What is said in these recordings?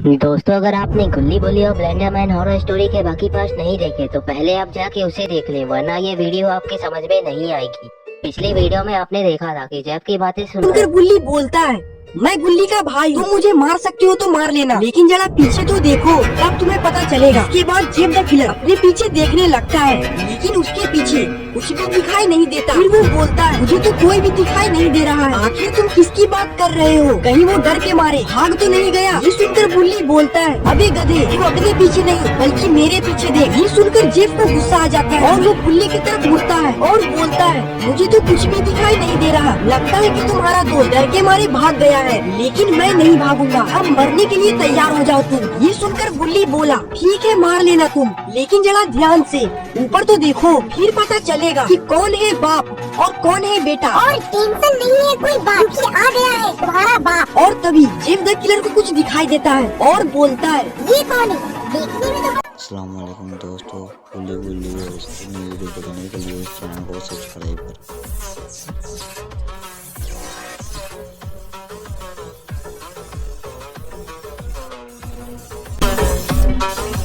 दोस्तों, अगर आपने गुल्ली बुल्ली और ब्लेंडर मैन हॉरर स्टोरी के बाकी पार्ट नहीं देखे तो पहले आप जाके उसे देख लें, वरना ये वीडियो आपके समझ में नहीं आएगी। पिछली वीडियो में आपने देखा था कि जैक की बातें सुनकर गुल्ली बोलता है, मैं गुल्ली का भाई, तुम मुझे मार सकते हो तो मार लेना, लेकिन जरा पीछे तो देखो, तब तुम्हें पता चलेगा। इसके बाद जेफ द किलर अपने पीछे देखने लगता है, लेकिन उसके पीछे कुछ भी दिखाई नहीं देता। फिर वो बोलता है, मुझे तो कोई भी दिखाई नहीं दे रहा है, आखिर तुम किसकी बात कर रहे हो? कहीं वो डर के मारे भाग तो नहीं गया? ये सुनकर गुल्ली बोलता है, अबे गधे, तू अपने पीछे नहीं बल्कि मेरे पीछे देख। ये सुनकर जेफ को गुस्सा आ जाता है और वो गुल्ली की तरफ मुड़ता है और बोलता है, मुझे तो कुछ भी दिखाई नहीं दे रहा, लगता है कि तुम्हारा दोस्त डर के मारे भाग गया है, लेकिन मैं नहीं भागूंगा, अब मरने के लिए तैयार हो जाओ तुम। ये सुनकर गुल्ली बोला, ठीक है मार लेना तुम, लेकिन जरा ध्यान से ऊपर तो देखो, फिर पता चलेगा कि कौन है बाप और कौन है बेटा। और टेंशन नहीं है कोई बात की, आ गया है तुम्हारा बाप। और तभी जेफ द किलर को कुछ दिखाई देता है और बोलता है, ये कौन है? देखने में तो अस्सलाम वालेकुम दोस्तों, गुल्ली गुल्ली और इसकी नई वीडियो देखने के लिए इस चैनल को सब्सक्राइब करें।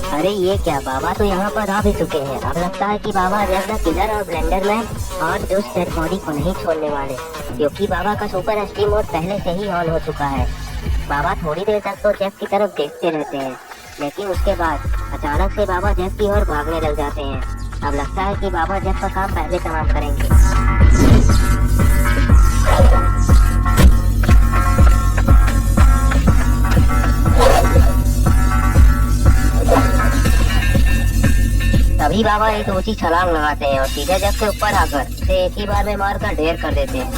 अरे ये क्या, बाबा तो यहाँ पर आ भी चुके हैं। अब लगता है कि बाबा जैक द किलर और ब्लेंडर मैन और जो डेड बॉडी को नहीं छोड़ने वाले, क्योंकि बाबा का सुपर एक्सट्रीम मोड पहले से ही ऑन हो चुका है। बाबा थोड़ी देर तक तो जेफ की तरफ देखते रहते हैं, लेकिन उसके बाद अचानक से बाबा जेफ की ओर भागने लग जाते हैं। अब लगता है कि बाबा जेफ का काम पहले तमाम करेंगे। तभी बाबा एक ऊंची छलांग लगाते हैं और सीधे जेफ के ऊपर आकर उसे एक ही बार में मारकर ढेर कर देते हैं।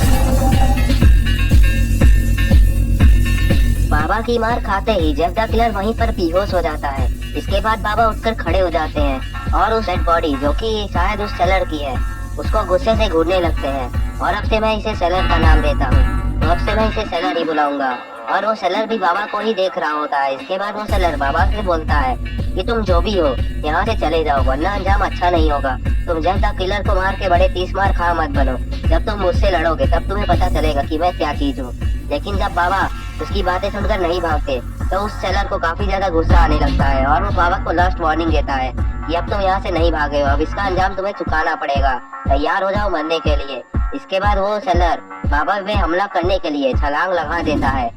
बाबा की मार खाते ही जेफ द किलर वहीं पर बेहोश हो जाता है। इसके बाद बाबा उठकर खड़े हो जाते हैं और उस डेड बॉडी, जो कि शायद उस सेलर की है, उसको गुस्से से घूरने लगते हैं। और अब से मैं इसे सेलर का नाम देता हूँ, तो अब से मैं इसे सेलर ही बुलाऊंगा। और वो सेलर भी बाबा को ही देख रहा होता है। इसके बाद वो सेलर बाबा से बोलता है कि तुम जो भी हो यहाँ से चले जाओ, वरना अंजाम अच्छा नहीं होगा। तुम जेफ द किलर को मार के बड़े 30 मार खा मत बनो। जब तुम मुझसे लड़ोगे तब तुम्हें पता चलेगा कि मैं क्या चीज हूँ। लेकिन जब बाबा उसकी बातें सुनकर नहीं भागते तो उस सेलर को काफी ज्यादा गुस्सा आने लगता है और वो बाबा को लास्ट वार्निंग देता है कि अब तुम यहाँ से नहीं भागे हो, अब इसका अंजाम तुम्हें चुकाना पड़ेगा, तैयार हो जाओ मरने के लिए। इसके बाद वो सेलर बाबा पे हमला करने के लिए छलांग लगा देता है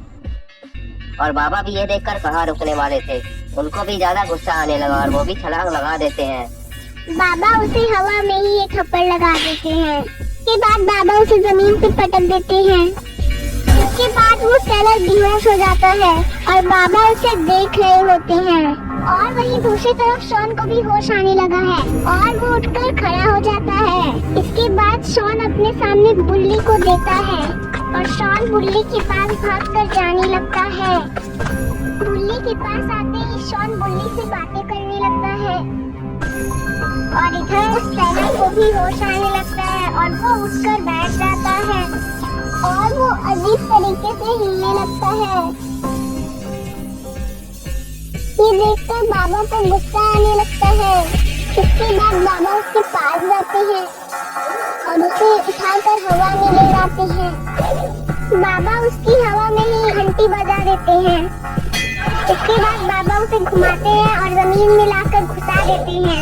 और बाबा भी ये देखकर कहाँ रुकने वाले थे, उनको भी ज्यादा गुस्सा आने लगा और वो भी छलांग लगा देते हैं। बाबा उसे हवा में ही एक थप्पड़ लगा देते हैं। के बाद बाबा उसे जमीन पे पटक देते हैं। उसके बाद वो सेलर बेहोश हो जाता है और बाबा उसे देख रहे होते हैं। और वहीं दूसरी तरफ शॉन को भी होश आने लगा है और वो उठकर खड़ा हो जाता है। इसके बाद शॉन अपने सामने बुल्ली को देखता है और शॉन बुल्ली के पास भागकर जाने लगता है। बुल्ली के पास आते ही शॉन बुल्ली से बातें करने लगता है और इधर उस सेलर को भी होश आने लगता है और वो उठकर बैठ जाता है और वो अजीब तरीके से हिलने लगता है। ये देखकर बाबा को गुस्सा आने लगता है। इसके बाद बाबा उसके पास जाते हैं और उसे उठाकर हवा में ले जाते हैं। बाबा उसकी हवा में ही घंटी बजा देते हैं। इसके बाद बाबा उसे घुमाते हैं और जमीन में लाकर घुसा देते हैं।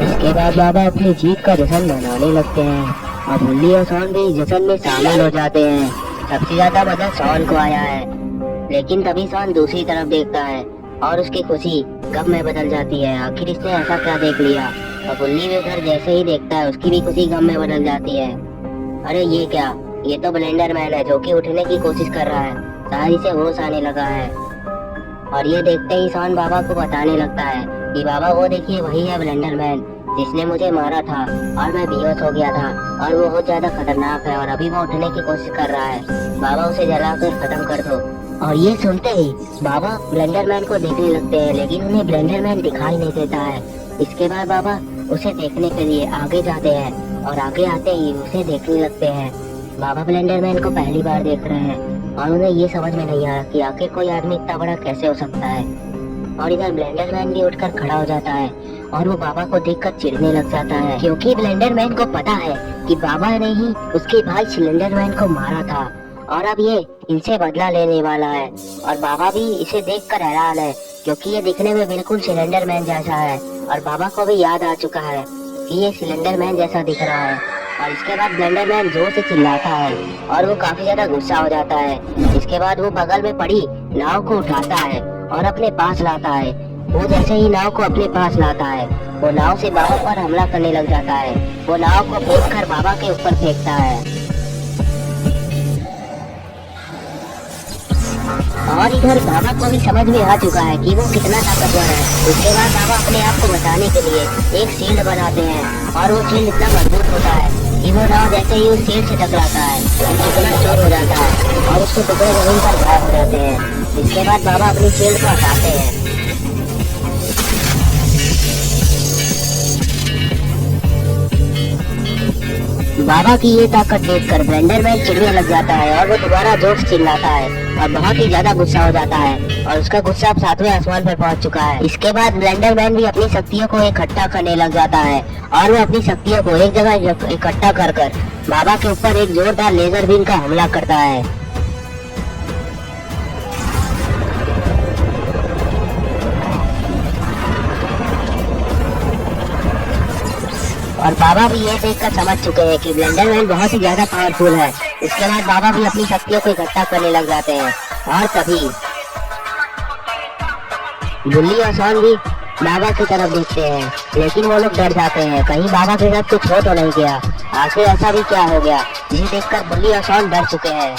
इसके बाद बाबा अपनी जीत का जश्न मनाने लगते हैं और बुल्ली और शॉन भी जश्न में शामिल हो जाते हैं। सबसे ज्यादा मजा शॉन को आया है, लेकिन तभी शॉन दूसरी तरफ देखता है और उसकी खुशी गम में बदल जाती है। आखिर इसने ऐसा क्या देख लिया? और बुल्ली भी उधर जैसे ही देखता है उसकी भी खुशी गम में बदल जाती है। अरे ये क्या, ये तो ब्लेंडर मैन है जो कि उठने की कोशिश कर रहा है, शायद इसे होश आने लगा है। और ये देखते ही शॉन बाबा को बताने लगता है कि बाबा वो देखिए, वही है ब्लेंडर मैन जिसने मुझे मारा था और मैं बेहोश हो गया था और वो बहुत ज्यादा खतरनाक है और अभी वो उठने की कोशिश कर रहा है। बाबा उसे जलाकर खत्म कर दो। और ये सुनते ही बाबा ब्लेंडर मैन को देखने लगते हैं, लेकिन उन्हें ब्लेंडर मैन दिखाई नहीं देता है। इसके बाद बाबा उसे देखने के लिए आगे जाते हैं और आगे आते ही उसे देखने लगते हैं। बाबा ब्लेंडर मैन को पहली बार देख रहे हैं और उन्हें ये समझ में नहीं आया कि आखिर कोई आदमी इतना बड़ा कैसे हो सकता है। और इधर ब्लेंडर मैन भी उठकर खड़ा हो जाता है और वो बाबा को देखकर चिढ़ने लग जाता है, क्योंकि ब्लेंडर मैन को पता है कि बाबा ने ही उसके भाई सिलेंडर मैन को मारा था और अब ये इनसे बदला लेने वाला है। और बाबा भी इसे देखकर हैरान है क्योंकि ये दिखने में बिल्कुल सिलेंडर मैन जैसा है। और बाबा को भी याद आ चुका है कि ये सिलेंडर मैन जैसा दिख रहा है। और इसके बाद ब्लेंडर मैन जोर से चिल्लाता है और वो काफी ज्यादा गुस्सा हो जाता है। इसके बाद वो बगल में पड़ी नाव को उठाता है और अपने पास लाता है। वो जैसे ही नाव को अपने पास लाता है वो नाव से बाबा पर हमला करने लग जाता है। वो नाव को फेंक कर बाबा के ऊपर फेंकता है। और इधर बाबा को भी समझ में आ चुका है कि वो कितना ताकतवर है। उसके बाद बाबा अपने आप को बचाने के लिए एक शील्ड बनाते हैं और वो शील्ड इतना मजबूत होता है कि वो नाव जैसे ही उस शील्ड से टकराता है कितना चोर हो जाता है और उसके टुकड़े जमीन पर गायब हो जाते हैं। इसके बाद बाबा अपनी शील्ड को हटाते हैं। बाबा की ये ताकत देखकर ब्लेंडर मैन चिढ़ने लग जाता है और वो दोबारा जोर से चिल्लाता है और बहुत ही ज्यादा गुस्सा हो जाता है और उसका गुस्सा अब 7वें आसमान पर पहुंच चुका है। इसके बाद ब्लेंडर मैन भी अपनी शक्तियों को इकट्ठा करने लग जाता है और वो अपनी शक्तियों को एक जगह इकट्ठा कर बाबा के ऊपर एक जोरदार लेजर बीम का हमला करता है। और बाबा भी ये देखकर समझ चुके हैं कि ब्लेंडर मैन बहुत ही ज्यादा पावरफुल है। इसके बाद बाबा भी अपनी शक्तियों को इकट्ठा करने लग जाते हैं और तभी गुल्ली और शॉन भी बाबा की तरफ देखते हैं लेकिन वो लोग डर जाते हैं कहीं बाबा के साथ कुछ हो तो नहीं गया। आखिर ऐसा भी क्या हो गया जिसे देखकर गुल्ली और शॉन डर चुके हैं।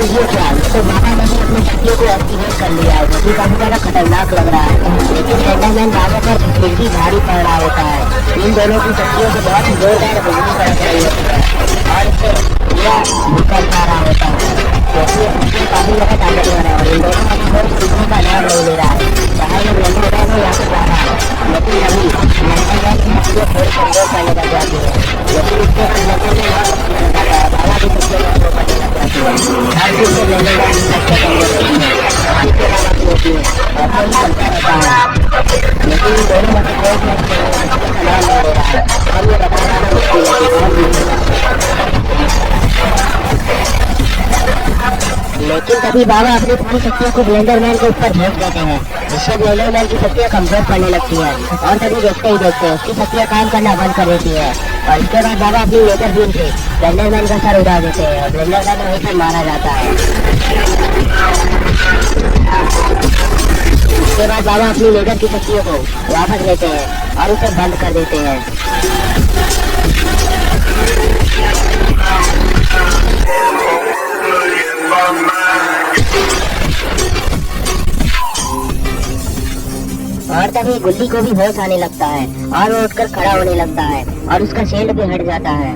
ये क्या तो बाबा ने भी अपनी शक्तियों को एक्टिवेट कर लिया है जो कि काफी ज्यादा खतरनाक लग रहा है। लेकिन ब्लेंडर मैन बाबा पर बिजली भारी पड़ रहा होता है। इन दोनों की शक्तियों से बहुत ही जोरदार बिजली कड़क रही होती है और इससे पूरा निकल पा रहा होता है क्योंकि इसमें काफी ज्यादा ताकतवर है। और इन दोनों का भी सीखने का नाम नहीं ले रहा है चाहे वो ब्लेंडर मैन हो या फिर बाबा है। लेकिन अभी ब्लेंडर मैन की शक्तियों थोड़ी कमजोर करने लग जाती है लेकिन इसके ब्लेंडर में बाबा की शक्तियों करने लग जाती है। हर चीज से ब्लेंडर मैन की शक्तियाँ कमजोर होती है होती है और वो चलता रहता है। लेकिन इन दोनों में से कोई भी का नाम नहीं ले रहा है और ये बताना मुश्किल है कि कौन जीतेगा। लेकिन तभी बाबा अपनी पूरी शक्तियों को ब्लेंडर मैन के ऊपर भेज देते हैं जिससे ब्लेंडर मैन की शक्तियाँ कमजोर पड़ने लगती है और तभी देखते ही देखते उसकी शक्तियाँ काम करना बंद कर देती है। और इसके बाद बाबा अपनी लेजर बीम से ब्लेंडर मैन का सर उड़ा देते हैं और ब्लेंडर मैन वहीं पर मारा जाता है। इसके बाद बाबा अपनी लेजर की शक्तियों को वापस लेते हैं और उसे बंद कर देते हैं। और तभी गुल्ली को भी होश आने लगता है और वो उठकर खड़ा होने लगता है और उसका शील्ड भी हट जाता है।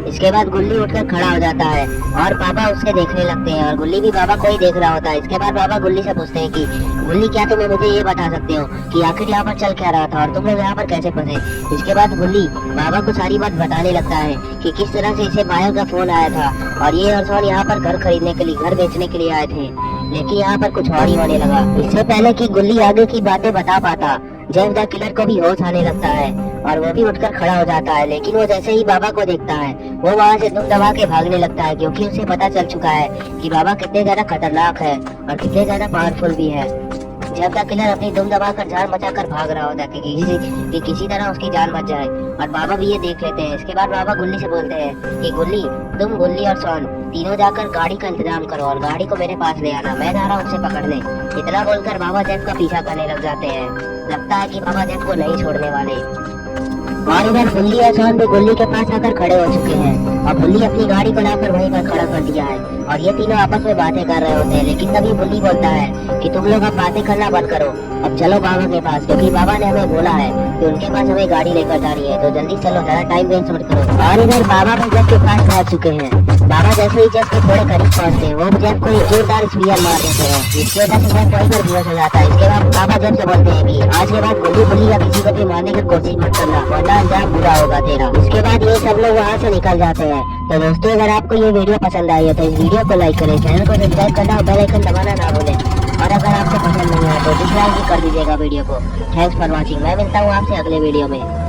इसके बाद गुल्ली उठकर खड़ा हो जाता है और पापा उसके देखने लगते हैं और गुल्ली भी बाबा को ही देख रहा होता है। इसके बाद बाबा गुल्ली से पूछते हैं कि गुल्ली क्या तुम मुझे ये बता सकते हो कि आखिर यहाँ पर चल क्या रहा था और तुम लोग यहाँ पर कैसे फंसे। इसके बाद गुल्ली बाबा को सारी बात बताने लगता है कि किस तरह से इसे बायो का फोन आया था और ये और शॉन यहाँ पर घर खरीदने के लिए घर बेचने के लिए आए थे लेकिन यहाँ पर कुछ और ही होने लगा। इससे पहले कि गुल्ली आगे की बातें बता पाता जेफ द किलर को भी होश आने लगता है और वो भी उठकर खड़ा हो जाता है। लेकिन वो जैसे ही बाबा को देखता है वो वहाँ से दुम दबा के भागने लगता है क्योंकि उसे पता चल चुका है कि बाबा कितने ज्यादा खतरनाक है और कितने ज्यादा पावरफुल भी है। जेफ द किलर अपनी दुम दबाकर जान बचाकर भाग रहा होता है कि किसी तरह उसकी जान बच जाए और बाबा भी ये देख लेते हैं। इसके बाद बाबा गुल्ली से बोलते हैं कि गुल्ली तुम गुल्ली और शॉन तीनों जाकर गाड़ी का इंतजाम करो और गाड़ी को मेरे पास ले आना, मैं जा रहा हूँ उसे पकड़ने। इतना बोलकर बाबा जेफ का पीछा करने लग जाते हैं। लगता है कि बाबा जेफ को नहीं छोड़ने वाले। और इधर गुल्ली और शॉन भी गुल्ली के पास आकर खड़े हो चुके हैं और गुल्ली अपनी गाड़ी को लाकर वहीं पर खड़ा कर दिया है और ये तीनों आपस में बातें कर रहे होते हैं। लेकिन तभी गुल्ली बोलता है कि तुम लोग अब बातें करना बंद करो, अब चलो बाबा के पास क्योंकि बाबा ने हमें बोला है कि उनके पास हमें गाड़ी लेकर जानी है, तो जल्दी चलो, ज्यादा टाइम वेस्ट मत करो। और इधर बाबा भी जेफ के पास पहुंच चुके हैं। बाबा जैसे ही जेफ के थोड़े करीब पहुंचते हैं वो जेफ को एक जोरदार स्पीयर मार देते हैं जिसकी वजह से जेफ वहीं पर बेहोश हो जाता है। इसके बाद बाबा जेफ से बोलते हैं कि आज के बाद गुल्ली या किसी को भी मारने की कोशिश मत करना वरना अंजाम बुरा होगा तेरा। इसके बाद ये सब लोग वहाँ से निकल जाते हैं। तो दोस्तों अगर आपको ये वीडियो पसंद आई है तो इस वीडियो को लाइक करें, चैनल को सब्सक्राइब करना और बेल आइकन दबाना ना भूलें और अगर आपको पसंद नहीं आया तो डिसलाइक भी कर दीजिएगा वीडियो को। Thanks for watching. मैं मिलता हूँ आपसे अगले वीडियो में।